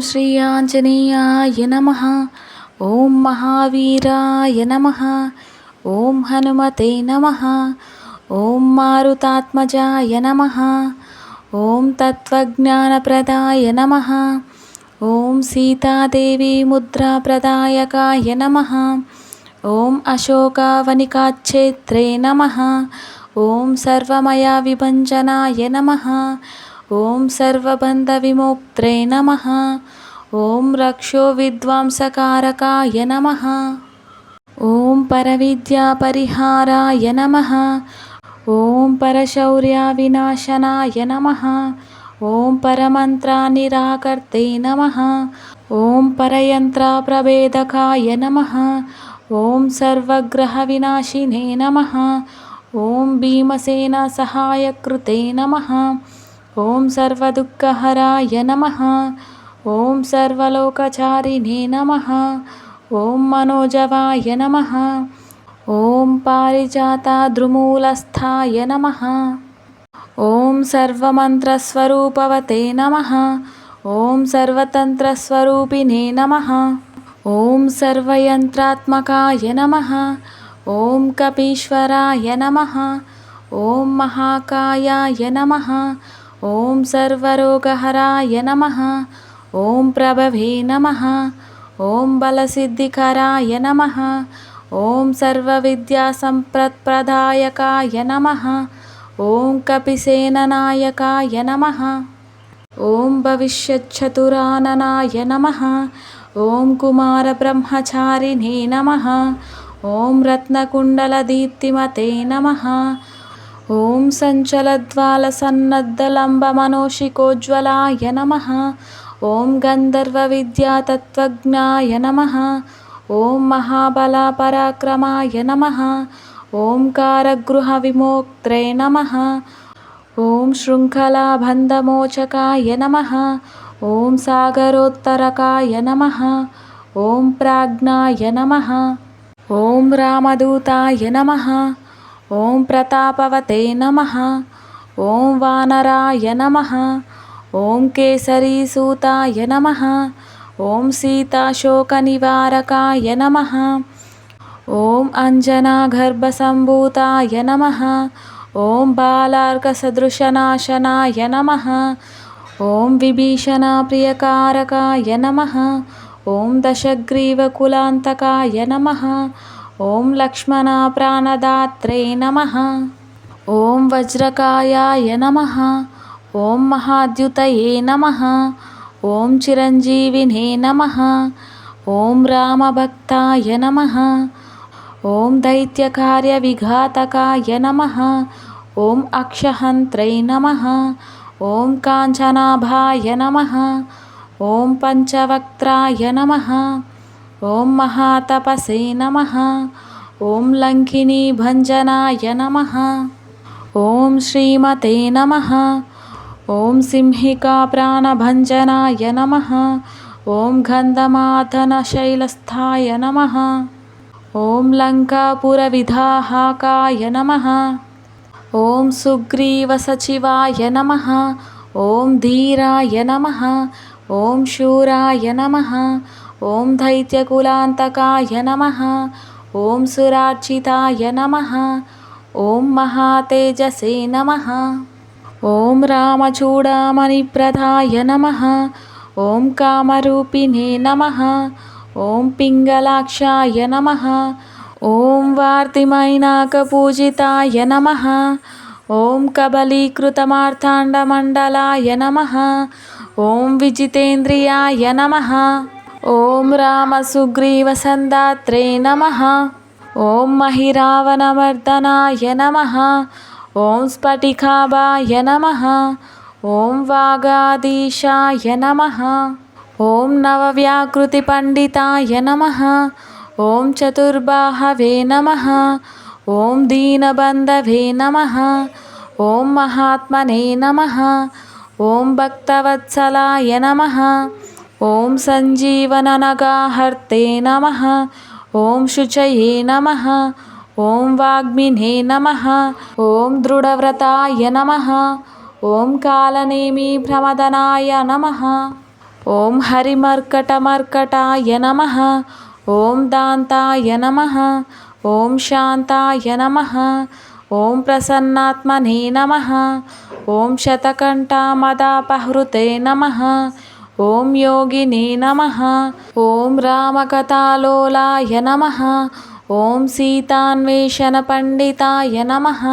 శ్రీ ఆంజనేయాయ నమః. ఓం మహావీరాయ నమః. ఓం హనుమతే నమః. ఓం మారుతాత్మజాయ నమః. ఓం తత్వజ్ఞానప్రదాయ నమః. ఓం సీతాదేవి ముద్రాప్రదాయకాయ నమః. ఓం అశోకవనికాచ్ఛేత్రే నమః. ఓం సర్వమయ విభంజనాయ నమః. ఓం సర్వబంధవిమోక్త్రే నమః. ఓం రక్షో విద్వాంసకారకాయ నమః. ఓం పరవిద్యాపరిహారాయ నమః. ఓం పరశౌర్యవినాశనాయ నమః. ఓం పరమంత్రనిరాకర్తే నమః. ఓం పరయంత్రప్రభేదకాయ నమః. ఓం సర్వగ్రహవినాశినే నమః. ఓం భీమసేన సహాయకృతే నమః. ఓం సర్వదుఃఖహరాయ నమః. ఓం సర్వలోకచారిణే నమః. ఓం మనోజవాయ నమః. ఓం పారిజాతద్రుమూలస్థాయ నమః. ఓం సర్వమంత్రస్వరూపవతే నమః. ఓం సర్వతంత్రస్వరూపిణే నమః. ఓం సర్వయంత్రాత్మకాయ నమః. ఓం కపీశ్వరాయ నమః. ఓం మహాకాయాయ నమః. ఓం సర్వరోగహరాయ నమః. ఓం ప్రభవే నమః. ఓం బలసిద్ధికరాయ నమః. ఓం సర్వవిద్యాసంప్రదాయకాయ నమః. ఓం కపిసేననాయకాయ నమః. ఓం భవిష్యచ్చతురాననాయ నమః. ఓం కుమారబ్రహ్మచారిణే నమః. ఓం రత్నకుండలదీప్తిమతే నమః. ఓం సంచలద్వాలసన్నద్ధలంబమనోషికోజ్వలాయ నమః. ఓం గంధర్వవిద్యాతత్వజ్ఞాయ నమః. ఓం మహాబలపరాక్రమాయ నమః. ఓం కారగృహవిమోక్త్రే నమః. ఓం శృంఖలాబంధమోచకాయ నమః. ఓం సాగరోత్తరకాయ నమః. ఓం ప్రాజ్ఞాయ నమః. ఓం రామదూతాయ నమః. ఓం ప్రతాపవతే నమః. ఓం వానరాయ నమః. ఓం కేసరీసూతాయ నమః. ఓం సీతాశోకనివారకాయ నమః. ఓం అంజనాగర్భసంభూతాయ నమః. ఓం బాలార్కసదృశనాశనాయ నమః. ఓం విభీషణప్రియకారకాయ నమః. ఓం దశగ్రీవకులాంతకాయ నమః. ఓం లక్ష్మణప్రాణదాత్రే నమః. ఓం వజ్రకాయాయ నమః. ఓం మహాద్యుతయే నమః. ఓం చిరంజీవినే నమః. ఓం రామభక్తాయ నమః. ఓం దైత్యకార్యవిఘాతకాయ నమః. ఓం అక్షహంత్రై నమః. ఓం కాంచనాభాయ నమః. ఓం పంచవక్త్రాయ నమః. ఓం మహాతపసే నమః. ఓం లంకినీభంజనాయ నమః. ఓం శ్రీమతే నమః. ఓం సింహికాప్రాణభంజనాయ నమః. ఓం గంధమాదనశైలస్థాయ నమః. ఓం లంకాపురవిదాహకాయ నమః. ఓం సుగ్రీవసచివాయ నమః. ఓం ధీరాయ నమః. ఓం శూరాయ నమః. ఓం దైత్యకులాంతకాయ నమః. ఓం సురార్చితాయ నమః. ఓం మహాతేజసే నమః. ఓం రామచూడామణిప్రదాయ నమః. ఓం కామరూపిణే నమః. ఓం పింగళాక్షాయ నమః. ఓం వార్తిమైనాకపూజితాయ నమః. ఓం కబలీకృతమార్తాండమండలాయ నమః. ఓం విజితేంద్రియాయ నమః. ఓం రామసుగ్రీవసందాత్రే నమః. ఓం మహిరావణమర్దనాయ నమః. ఓం స్ఫటికాభాయ నమః. ఓం వాగాధీశాయ నమః. ఓం నవవ్యాకృతిపండితాయ నమః. ఓం చతుర్బాహవే నమః. ఓం దీనబంధవే నమః. ఓం మహాత్మనే నమః. ఓం భక్తవత్సలాయ నమః. ఓం సంజీవననగాహర్తే నమః. ఓం శుచయే నమః. ఓం వాగ్మినే నమః. ఓం దృఢవ్రతాయ నమః. ఓం కాలనేమి ప్రమదనాయ నమః. ఓం హరిమర్కటమర్కటాయ నమః. ఓం దాంతాయ నమః. ఓం శాంతాయ నమః. ఓం ప్రసన్నాత్మనే నమః. ఓం శతకంఠామదాపహృతే నమః. ఓం యోగినే నమః. ఓం రామకథాలోలాయ నమః. ఓం సీతాన్వేషణ పండితాయ నమః.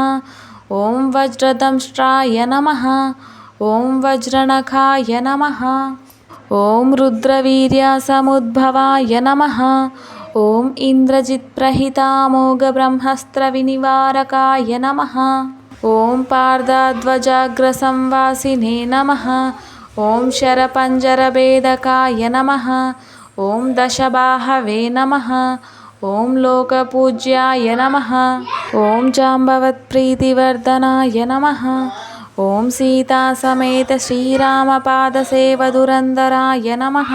ఓం వజ్రదంష్ట్రాయ నమః. ఓం వజ్రనఖాయ నమః. ఓం రుద్రవీర్యసముద్భవాయ నమః. ఓం ఇంద్రజిత్ప్రహితామోఘబ్రహ్మాస్త్రవినివారకాయ నమః. ఓం పార్థధ్వజాగ్రసంవాసినే నమః. ఓం శరపంజరభేదకాయ నమః. ఓం దశబాహవే నమః. ఓం లోకపూజ్యాయ నమః. ఓం జాంబవత్ప్రీతివర్ధనాయ నమః. ఓం సీతాసమేత శ్రీరామపాదసేవదురందరాయ నమః.